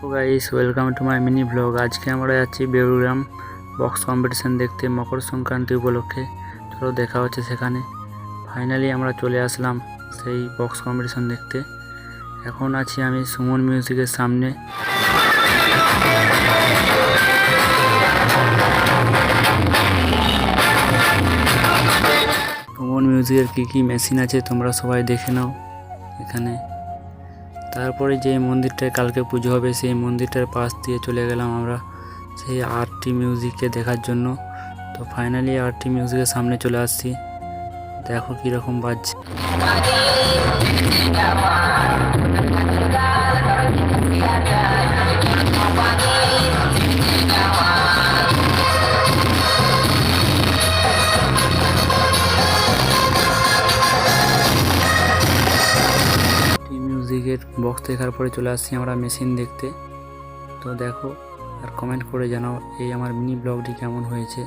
তো guys welcome to my mini blog. আজকে আমরা যাচ্ছি বেলগ্রাম বক্স কম্পিটিশন দেখতে মকর সংক্রান্তি উপলক্ষে। চলো দেখা হচ্ছে সেখানে। ফাইনালি আমরা চলে আসলাম সেই বক্স কম্পিটিশন দেখতে। এখন আছি আমি সুমন মিউজিকের সামনে। সুমন মিউজিকের কী মেশিন আছে তোমরা সবাই দেখে নাও এখানে। তারপরে যে মন্দিরটায় কালকে পুজো হবে সেই মন্দিরটার পাশ দিয়ে চলে গেলাম আমরা সেই আরটি মিউজিককে দেখার জন্য। তো ফাইনালি আরটি মিউজিকের সামনে চলে আসছি, দেখো কীরকম বাজছে। মিউজিকের বক্স দেখার পরে চলে আসছি আমরা মেশিন দেখতে। তো দেখো আর কমেন্ট করে জানাও এই আমার মিনি ব্লগটি কেমন হয়েছে।